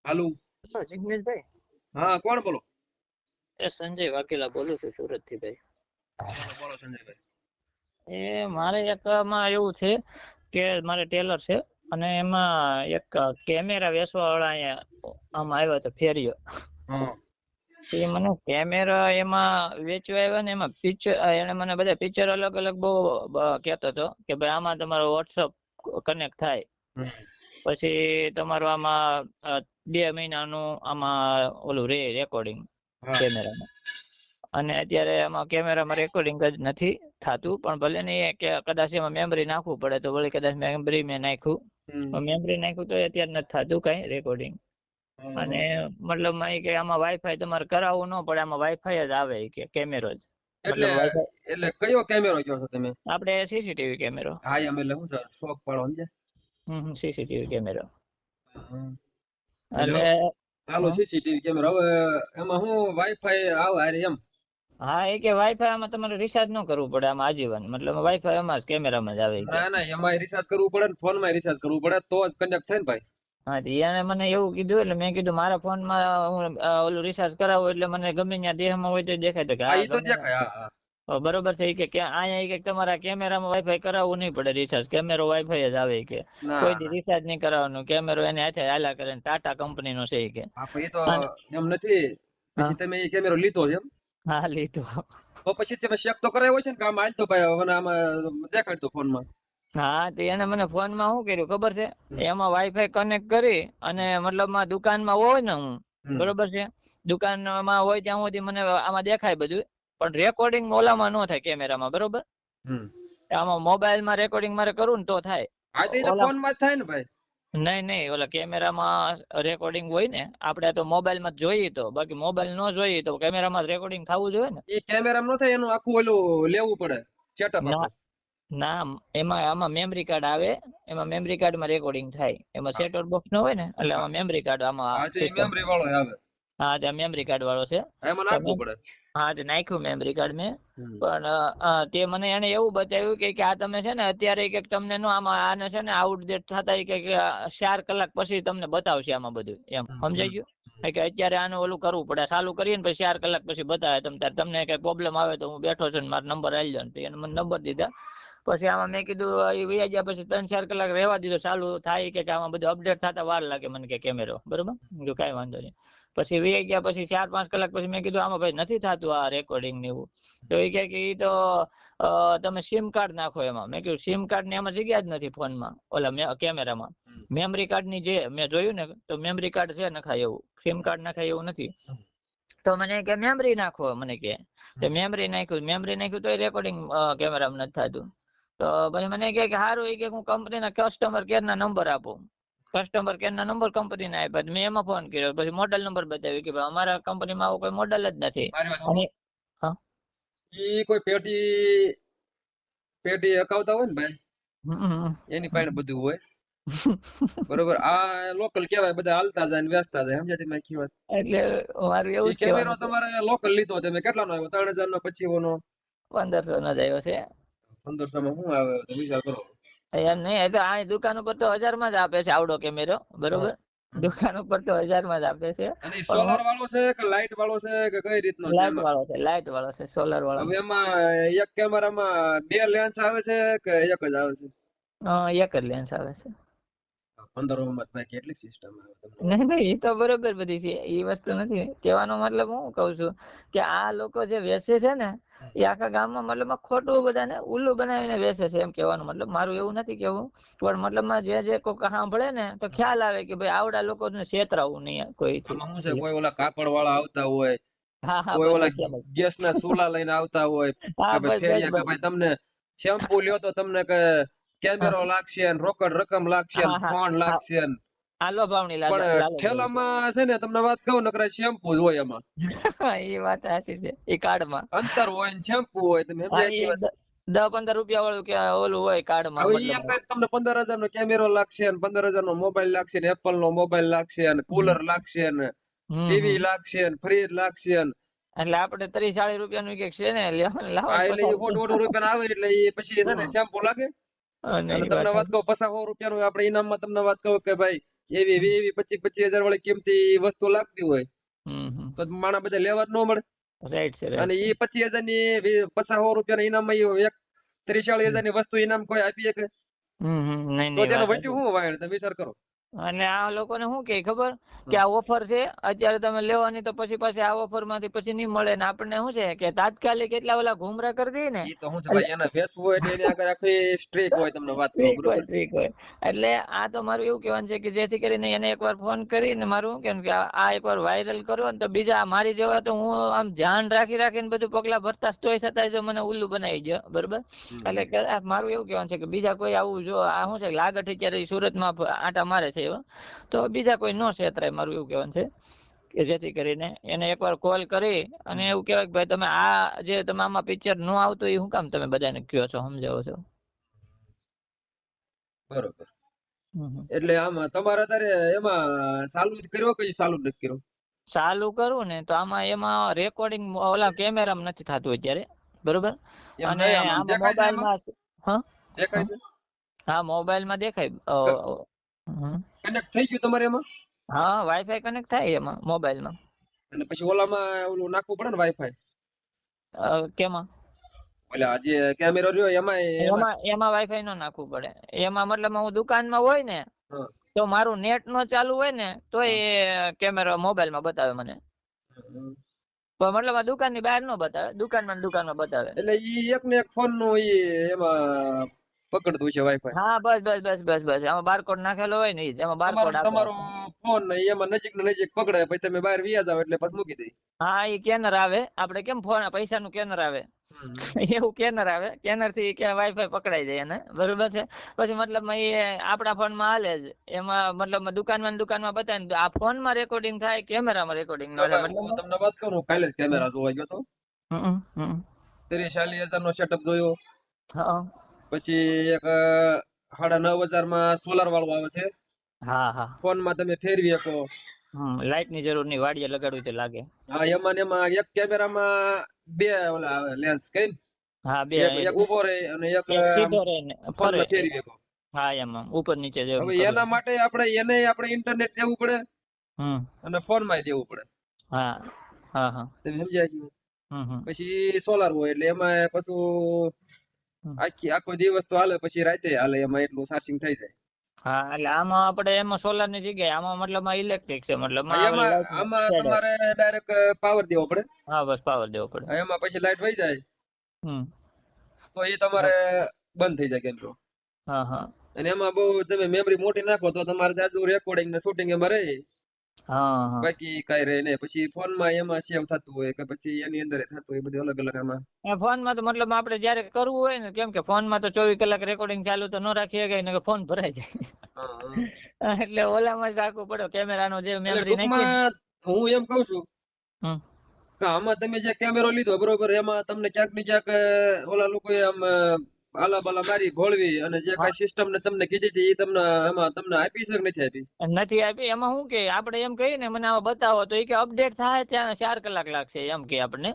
હાલો. જિગ્નેશભાઈ, હા, કોણ બોલો? એ સંજય વાઘેલા બોલું છું સુરત થી ભાઈ. બોલો બોલો સંજયભાઈ. એ મારે એક માં એવું છે કે મારે ટેલર છે અને એમાં એક કેમેરા વેચવા વાળા અહીંયા આમાં આવ્યો હતો ફેરિયો. હા એ મને કેમેરા એમાં વેચવા આવ્યા ને એમાં પિક્ચર એને મને બધા પિક્ચર અલગ અલગ બહુ કહેતો હતો કે ભાઈ આમાં તમારો વોટ્સઅપ કનેક્ટ થાય, હમ, પછી તમારું આમાં 2 મહિનાનું આમાં ઓલું રેકોર્ડિંગ હા કેમેરામાં. અને અત્યારે આમાં કેમેરામાં રેકોર્ડિંગ જ નથી થતું, પણ ભલે ને એ કે કદાચ એમાં મેમરી નાખવું પડે તો વળી કદાચ મેમરી મેં નાખ્યું, હમ, મેમરી નાખ્યું તો અત્યારે નથી થતું કઈ રેકોર્ડિંગ. અને હા. મતલબ કે આમાં વાઈફાઈ તમારે કરાવવું ન પડે, આમાં વાઈફાઈ જ આવે કે કેમેરો જ, એટલે મતલબ વાઈફાઈ એટલે કયો કેમેરો કહો છો તમે? આપણે સીસીટીવી કેમેરો. હા એમ એટલે શું છે શોખ પાડો સમજે. સીસીટીવી કેમેરો હા. એટલે એટલે ચાલો હમ. સીસીટીવી કેમેરો હવે એમાં હું વાઈફાઈ આવે હારે એમ. હા, એ કે વાઈફાઈ આમાં તમારે રિચાર્જ ન કરવું પડે, આમાં આજીવન, મતલબ વાઈફાઈ એમાં જ કેમેરામાં જ આવે કે. ના ના એમાં રિચાર્જ કરવું પડે ને ફોન માં રિચાર્જ કરવું પડે તો જ કનેક્ટ થાય ને ભાઈ. હા, એને મને એવું કીધું એટલે મેં કીધું મારા ફોનમાં હું ઓલું રિચાર્જ કરાવું એટલે મને ગમે ત્યાં દેહમાં હોય તો દેખાય તો કે હા હા એ તો ગમે દેખાય. હા હા. બરોબર છે. ઈ કે અહીંયા ઈ કે તમારા કેમેરામાં વાઈફાઈ કરાવવું નહીં પડે રિચાર્જ, કેમેરો વાઈફાઈ જ આવે ઈ કે. ના કોઈ દી ના રિચાર્જ નહીં કરાવવાનું, કેમેરો એને હાથે હાલ્યા કરે ને ટાટા કંપનીનો છે ઈ કે. હા પણ એ તો અને એમ નથી. હા પછી તમે એ કેમેરો લીધો છે એમ હા લીધું. તો પછી તમે ચેક તો કરાવ્યો છે ને કે આમાં હાલ તો ભાઈ મને આમાં દેખાડતો ફોનમાં. હા, તો એને મને ફોનમાં શું કર્યું ખબર છે, હમ, એમાં વાઈફાઈ કનેક્ટ કરી અને મતલબમાં દુકાનમાં હોય ને હું, હમ, બરોબર છે, દુકાનમાં હોય ત્યાં સુધી મને આમાં દેખાય બધું, પણ રેકોર્ડિંગ ઓલામાં ન થાય કેમેરામાં, બરોબર. હમ. આમાં મોબાઈલમાં રેકોર્ડિંગ મારે કરવું ને તો થાય. હા તો એ તો ઓલા ફોન માં જ થાય ને ભાઈ. નહીં નહીં, ઓલા કેમેરામાં રેકોર્ડિંગ હોય ને, આપણે તો મોબાઈલમાં જ જોઈએ તો, બાકી મોબાઈલ ન જોઈએ તો કેમેરામાં રેકોર્ડિંગ થવું જોઈએ ને. એ કેમેરા નો થાય એનું આખું ઓલું લેવું પડે સેટઅપ ના આખું. ના, એમાં આમાં મેમરી કાર્ડ આવે, એમાં મેમરી કાર્ડમાં રેકોર્ડિંગ થાય, એમાં હા સેટ બોક્સ ન હોય ને એટલે હા આમાં મેમરી કાર્ડ આમાં હા તો એ સિસ્ટમ. મેમરી વાળો આવે. હા, ત્યાં મેમરી કાર્ડ વાળો છે. એમાં તો નાખવું પડે. હા, તે નાખ્યું મેમરી કાર્ડ મેં. હમ. પણ તે મને એને એવું બતાવ્યું કે આ તમે છે ને અત્યારે કે તમને નો આમાં આને છે ને આઉટડેટ થતા કે 4 કલાક પછી તમને બતાવશે આમાં બધું, એમ હમ, સમજાઈ હમ, ગયું. હમ. કે અત્યારે આને ઓલું કરવું પડે, ચાલુ કરીએ ને પછી 4 કલાક પછી બતાવે તમને કઈ પ્રોબ્લેમ આવે તો હું બેઠો છું ને મારો નંબર આવી લો ને. એને મને નંબર દીધા. પછી આમાં મેં કીધું એ વહી ગયા પછી 3-4 કલાક રહેવા દીધો, ચાલુ થાય કે આમાં બધું અપડેટ થતા વાર લાગે મને કે કેમેરો, બરોબર. કઈ વાંધો નહીં. પછી વહી ગયા પછી 4-5 કલાક પછી મેં કીધું આમાં ભાઈ નથી થતું આ રેકોર્ડિંગ ને એવું. તો એ કે ઈ તો તમે સિમ કાર્ડ નાખો એમાં. મેં કીધું સિમ કાર્ડ ની એમાં જગ્યા જ નથી ફોનમાં, ઓલા કેમેરામાં. મેમરી કાર્ડ ની જે મેં જોયું ને તો મેમરી કાર્ડ છે નખાય એવું, સિમ કાર્ડ નખાય એવું નથી. તો મને કે મેમરી નાખો, મને કે મેમરી નાખ્યું તો રેકોર્ડિંગ કેમેરામાં નથી થતું. તો પછી મને કે સારું, એ કે હું કંપનીના કસ્ટમર કેર ના નંબર આપું. કસ્ટમર કેર ના નંબર કંપનીને આપ્યા, મેં એમાં ફોન કર્યો, પછી મોડલ નંબર બતાવ્યો કે ભાઈ અમારા કંપનીમાં આવું કોઈ મોડલ જ નથી. મારી વાત અને સાંભળો. હા. ઈ કોઈ પેટી પેટી હકાવતા હોય ને ભાઈ હમ. એની પાસે બધું હોય. બરોબર. આ લોકલ કેવાય, બધા હાલતા જાય ને વેચતા જાય, સમજ્યા તમે આખી વાત. એટલે મારું એવું ઈ જ કેમેરો કહેવાનું છે. તમારે લોકલ લીધો તમે કેટલાનો આવ્યો? 3000 નો, 2500 નો? 1500 નો જ આવ્યો છે. 1500 માં શું આવે તમે વિચાર કરો. એમ નહીં, એ તો આ દુકાન ઉપર તો 1000 માં જ આપે છે આવડો કેમેરો, હા. બરોબર. દુકાન ઉપર તો 1000 માં જ આપે છે. અને ઈ પણ સોલાર વાળો છે કે લાઈટ વાળો છે કે કઈ રીતનો છે લાઈટ એમાં? વાળો છે, લાઈટ વાળો છે, સોલર વાળો હવે નથી. એમાં એક કેમેરામાં બે લેન્સ આવે છે કે એક જ આવે છે? એક જ લેન્સ આવે છે. 15 માં ભાઈ કેટલી સિસ્ટમ આવે તમને વાત. નહીં નહીં, એ તો બરોબર બધી છે, એ વસ્તુ નથી કહેવાનો મતલબ. હું કઉ છું કે આ લોકો જે વેચે છે ને એ આખા ગામમાં મતલબ ખોટું બધાને ઉલ્લુ બનાવીને વેચે છે, એમ કહેવાનું મતલબ. મારું એવું નથી કેવું, પણ મતલબમાં જે કોઈ સાંભળે ને તો ખ્યાલ આવે કે ભાઈ આવડા લોકોને છેતરાવું નહીં કોઈથી. આમાં શું છે, કોઈ ઓલા કાપડ વાળા આવતા હોય, હા હા, કોઈ બસ ઓલા બસ એમ જ. ગેસ ના ચૂલા લઈને આવતા હોય કે હા, ભાઈ બસ બસ ફેરિયા કે બસ. ભાઈ તમને શેમ્પુ લ્યો તો તમને કે હા કેમેરો લાગશે ને રોકડ રકમ લાગશે ને હા હા ફોન હા. લાગશે ને. આ લોભાવણી પણ લાલચ હોય છે. ઠેલામાં છે ને તમને વાત કહું નકરા શેમ્પુ જ હોય એમાં. એ વાત સાચી છે, એ કાર્ડમાં. અંતર હોય ને શેમ્પુ હોય, તમે હા, સમજ્યા એ આખી વાત. 10-15 રૂપિયા વાળું કે ઓલું હોય કાર્ડમાં, હવે ઈ મતલબ. એમ કઈ તમને 15,000 નો કેમેરો લાગશે ને 15,000 નો મોબાઈલ લાગશે ને એપલ નો મોબાઈલ લાગશે ને કુલર લાગશે ને ટીવી હમ. લાગશે ને ફ્રીજ લાગશે ને. એટલે આપડે 30-40 રૂપિયાનું કઈક છે ને, લાવો હા ને એટલે પસાર. એ 100 રૂપિયા આવે એટલે એ પછી છે ને શેમ્પુ લાગે. અને અને એ વાત તમને વાત સાચી. કહું 50-100 રૂપિયાનું આપણે ઇનામમાં તમને વાત કહું કે ભાઈ એવી 25,000 વાળી કિંમતી વસ્તુ લાગતી હોય હમ. તો માણસ બધા લેવા જ ન મળે. રાઈટ છે, અને રાઈટ છે. એ 25,000 ની 50-100 રૂપિયાના ઇનામમાં એક 30-40,000 ની વસ્તુ ઇનામ કોઈ આપી શકે? નહીં તો નહીં, તેનો વાત વધ્યું સાચી. શું વાયણ તમે વિચાર કરો. અને આ લોકોને શું કે ખબર કે આ ઓફર છે અત્યારે તમે લેવાની, તો પછી આ ઓફર માંથી પછી નહીં મળે ને આપણને શું છે કે તાત્કાલિક એટલા ઓલા ઘુમરા કરી દે ને. એ તો શું છે ભાઈ, એના ફેસબુક હોય એટલે એની આગળ આખી સ્ટ્રીક હોય, તમને વાત કરું બરોબર. ટ્રીક હોય. એટલે આ તો મારું એવું કહેવાનું છે કે જેથી કરીને એને એકવાર ફોન કરીને મારું શું કે આ એકવાર વાયરલ કરો ને તો બીજા મારી જેવા તો હું આમ ધ્યાન રાખીને બધું પગલા ભરતા તોય છતાંય જો મને ઉલ્લુ બનાવી દે, બરોબર. એટલે મારું એવું કહેવાનું છે કે બીજા કોઈ આવું જો આ શું છે લાગઠ અત્યારે સુરતમાં આટા મારે છે એવા, તો બીજા કોઈ નો છેતરાય, મારું એવું કહેવાનું છે. કે જેથી કરીને એને એકવાર કોલ કરી અને એવું કહેવાય કે ભાઈ તમે આ જે તમે આમાં પિક્ચર નો આવતું એ શું કામ તમે બધાને કયો છો, સમજાવો છો. બરોબર. એટલે આમાં તમારે અત્યારે એમાં ચાલુ જ કર્યો કે ચાલુ જ નથી કર્યો? ચાલુ કરું ને તો એમાં રેકોર્ડિંગ ઓલા કેમેરામાં નથી થતું અત્યારે, બરોબર. એમ અને નહીં, આમ આમાં દેખાય છે એમાં? મોબાઈલમાં હા દેખાય છે? હા મોબાઈલમાં દેખાય. કનેક્ટ થઈ ગયું તમારે એમાં? હા વાઈફાઈ કનેક્ટ થાય એમાં મોબાઈલમાં. અને પછી ઓલામાં ઓલું નાખવું પડે ને વાઈફાઈ? કેમાં? એટલે આ જે કેમેરો રહ્યો એમાં એમાં વાઈફાઈ નો નાખવું પડે. એમાં મતલબ હું દુકાનમાં હોય ને હા. તો મારું નેટ નો ચાલુ હોય ને તો એ કેમેરો મોબાઈલમાં બતાવે મને. પણ મતલબ આ દુકાનની બહાર નો બતાવે, દુકાનમાં બતાવે. એટલે ઈ એક ને એક ફોન નું એમાં પકડતું છે વાઈફાઈ. હા બસ આમાં બારકોડ નાખેલો હોય ને એમાં બારકોડ આવે. તમારો ફોન એમાં નજીક ને નજીક પકડે, પછી તમે બહાર વ્યા જાવ એટલે પછી મૂકી દે. હા એ કેનર આવે, આપણે કેમ ફોન પૈસાનું કેનર આવે એવું કેનર આવે. કેનર થી વાઈફાઈ પકડાઈ જાય એને, બરોબર છે. પછી મતલબ એ આપણા ફોનમાં હાલે જ, એમાં મતલબ દુકાનમાં બતાવે ને આ ફોનમાં રેકોર્ડિંગ થાય, કેમેરામાં રેકોર્ડિંગ ન થાય. હું તમને વાત કરું, કાલે જ કેમેરા જોવા ગયો તો. 30-40,000 નો સેટઅપ જોયો. પછી એક 9,500 માં સોલાર વાળું આવે છે. હા ફોનમાં તમે ફેરવી શકો. લાઈટ ની જરૂર નહીં, વાડીએ લગાડવું તો લાગે. હા એમાં ને એમાં એક કેમેરામાં 2 ઓલા આવે લેન્સ, કઈ હા બે એક ઉભો રહે અને એક સીધો રહે ને ફરે. ફોનમાં ફેરવી શકો. હા એમાં ઉપર નીચે જેમ હવે કરવું. એના માટે આપણે ઇન્ટરનેટ દેવું પડે અને ફોનમાં દેવું પડે. હા તમે સમજ્યા છો? પછી સોલાર હોય એટલે એમાં આખો દિવસ તો હાલે, પછી રાતે હાલે, એમાં એટલું ચાર્જિંગ થઈ જાય. હા એટલે આમાં આપણે એમાં સોલાર ની જગ્યાએ આમાં મતલબ ઇલેક્ટ્રિક છે, મતલબ આમાં તમારે ડાયરેક્ટ પાવર દેવો પડે. હા બસ પાવર દેવો પડે. એમાં પછી લાઈટ વહી જાય તો એ તમારે બંધ થઈ જાય કેમેરો. હા અને એમાં બહુ તમે મેમરી મોટી નાખો તો તમારે જાજુ રેકોર્ડિંગ ને શૂટિંગ એમાં રહે. હા બાકી કઈ રહે નહીં. પછી ફોનમાં એમાં સેવ થતું હોય કે પછી એની અંદર થતું હોય, બધું અલગ અલગ આમાં. ફોનમાં તો મતલબ આપણે જયારે કરવું હોય ને, કેમ કે ફોનમાં તો 24 કલાક રેકોર્ડિંગ ચાલુ તો ન રાખી શકાય ને, ફોન ભરાઈ જાય. એટલે ઓલામાં જ રાખવું પડે, કેમેરાનો જે એટલે મેમરી નાખી. ટૂંકમાં હું એમ કઉ છું કે આમાં તમે જે કેમેરો લીધો બરોબર, એમાં તમને ક્યાંક ને ક્યાંક ઓલા લોકોએ આમ આલા બાલા મારી ભોળવી અને જે કઈ સિસ્ટમ ને તમને કીધી હતી એ તમને એમાં તમને આપી છે કે નથી આપી? નથી આપી. એમાં શું કે આપણે એમ કહીએ ને મને આમાં બતાવો તો એ કે અપડેટ થાય ત્યાં 4 કલાક લાગશે એમ કે આપણને.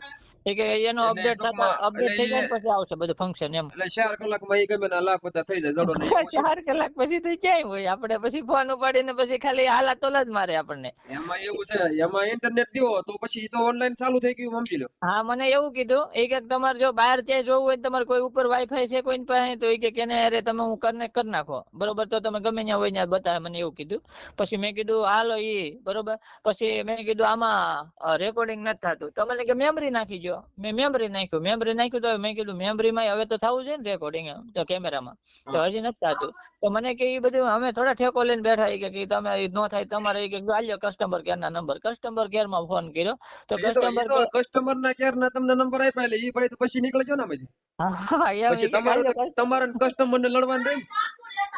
એ કે એનો એટલે અપડેટ ટૂંકમાં થઈ જાય ને પછી આવશે બધું ફંક્શન એમ. એટલે 4 કલાકમાં એ ગમે ના લાખ બધા થઈ જાય, જડો નહીં એવું છે. 4 કલાક પછી તો ક્યાંય હોય, આપણે પછી ફોન ઉપાડીને પછી ખાલી હાલા તોલા જ મારે આપણને. એમાં એવું છે, એમાં ઇન્ટરનેટ દો તો પછી તો ઓનલાઈન ચાલુ થઈ ગયું, સમજી લો. હા મને એવું કીધું એ કે તમારે જો બહાર ક્યાંય જોવું હોય તમારે કોઈ ઉપર વાઈફાઈ છે કોઈ પાસે, તો એ કે કેને અરે તમે હું કનેક્ટ કરી નાખો, બરોબર, તો તમે ગમે ત્યાં હોય ત્યાં બતાવે, મને એવું કીધું. પછી મેં કીધું હાલો બરોબર. પછી મેં કીધું આમાં રેકોર્ડિંગ નથી થતું, તો મને કે મેમરી નાખી દો. મેં મેમરી નાખ્યું તો મેં કીધું મેમરીમાં હવે તો થવું જોઈએ ને રેકોર્ડિંગ, તો કેમેરામાં તો હજી નથી થતું. તો મને કે એ બધું અમે થોડા ઠેકો લઈને બેઠા, કે તમે ન થાય તમારે આલ્યો કસ્ટમર કેર ના નંબર. કસ્ટમર કેર માં ફોન કર્યો તો કસ્ટમર ના કેર ના તમને નંબર આપ્યા એટલે એ ભાઈ તો પછી નીકળી ગયો ને આમાંથી. પછી તમારે કસ્ટમર ને લડવાનું રહે.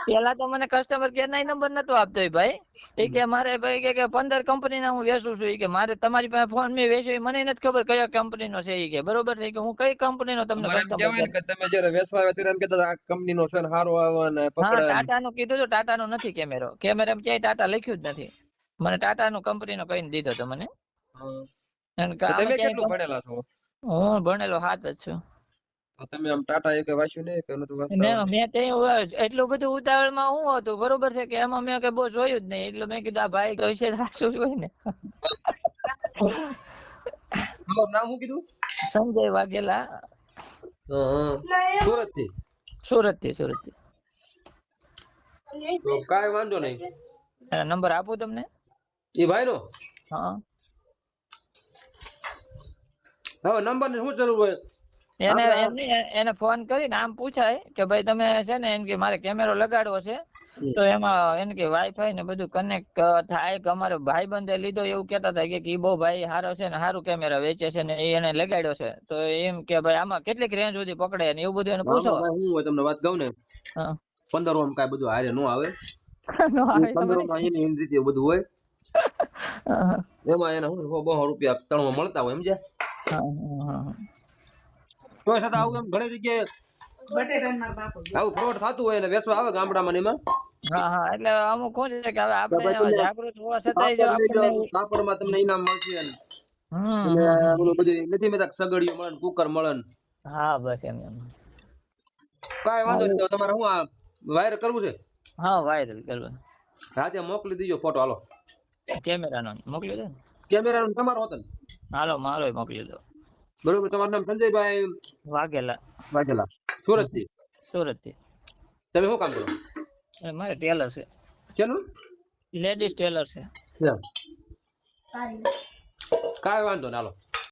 પેલા તો મને કસ્ટમર કેર ના નંબર નતો આપતો એ ભાઈ. એ કે મારે ભાઈ કે 15 કંપની ના હું વેચું છું, કે મારે તમારી પાસે ફોન મેં વેચ્યો મને નથી ખબર કયા કંપની નો છે, કે બરોબર છે, કે હું કઈ કંપની નો તમને કસ્ટમર કેર. તમે જયારે વેચવા આવ્યા ત્યારે એમ કહેતા આ કંપની નો છે ને સારો આવે ને પકડે. ટાટા નું કીધું તો ટાટા નો નથી કેમેરો ક્યાંય ટાટા લખ્યું જ નથી. મને ટાટા નું કંપની નો કહીને દીધો તો મને. તમે કેટલું ભણેલા છો? હું ભણેલો 7 જ છું. તો તમે આમ ટાટા એક વાંચ્યું ને કે નતું વાંચતા ને આવડતું? મેં તે એટલું બધું ઉતાવળમાં હું હતું બરોબર છે કે એમાં મેં કઈ બહુ જોયું જ નહીં એટલે મેં કીધું આ ભાઈ કહે છે સાચું જ હોય ને. તમારું નામ શું કીધું? સંજય વાઘેલા, સુરત થી. સુરત થી. તો કાંઈ વાંધો નહીં. એના નંબર આપું તમને? એ ભાઈ નો હા. હવે નંબર ની શું જરૂર હોય? એને આપણે એમ નહીં, એને ફોન કરીને આમ પૂછાય કે ભાઈ તમે છે ને એમ કે મારે કેમેરો લગાડવો છે તો એમાં એને કે વાઈફાઈ ને બધું કનેક્ટ થાય કે અમારે ભાઈબંધે લીધો એવું કહેતા હતા કે ઈ બહુ ભાઈ સારો છે ને સારું કેમેરા વેચે છે ને એને લગાડ્યો છે તો એમ કે ભાઈ આમાં કેટલીક રેન્જ સુધી પકડે ને એવું બધું એને પૂછો. આમાં ભાઈ શું હોય તમને વાત કહું ને, હા. 15 માં કાંઈ બધું હારે નો આવે. નો આવે 15 માં એની રીતે બધું હોય. હા. એમાં એને શું 100-200 રૂપિયા તણમાં મળતા હોય સમજ્યા. તો છતાં આવું એમ ઘણી જગ્યાએ આવું ફ્રોડ થતું હોય એટલે વેચવા આવે ગામડામાં ને એમાં. હા એટલે અમુક શું છે કે હવે તો આપણે ભાઈ તમે જાગૃત હોવા છતાંય જો કાપડ લેજો, આપણને કાપડમાં તમને ઇનામ મળશે અને હમ. ઓલું બધું નથી મેં સગડીઓ મળે ને કુકર મળે ને. હા બસ એમ. કાંઈ વાંધો નહીં. તો તમારે શું આ વાયર કરવું છે? હા વાયરલ કરવા રાતે મોકલી દીજો ફોટો. હાલો કેમેરાનો મોકલી દો ને. કેમેરા તમારો હતો ને? હાલો મારો મોકલી દો. બરોબર. તમારું નામ સંજયભાઈ વાઘેલા, વાઘેલા, સુરત થી. સુરત થી. તમે શું કામ કરો? મારે ટેલર છે, શેનું? લેડીઝ ટેલર છે. કાંઈ વાંધો ને. હાલો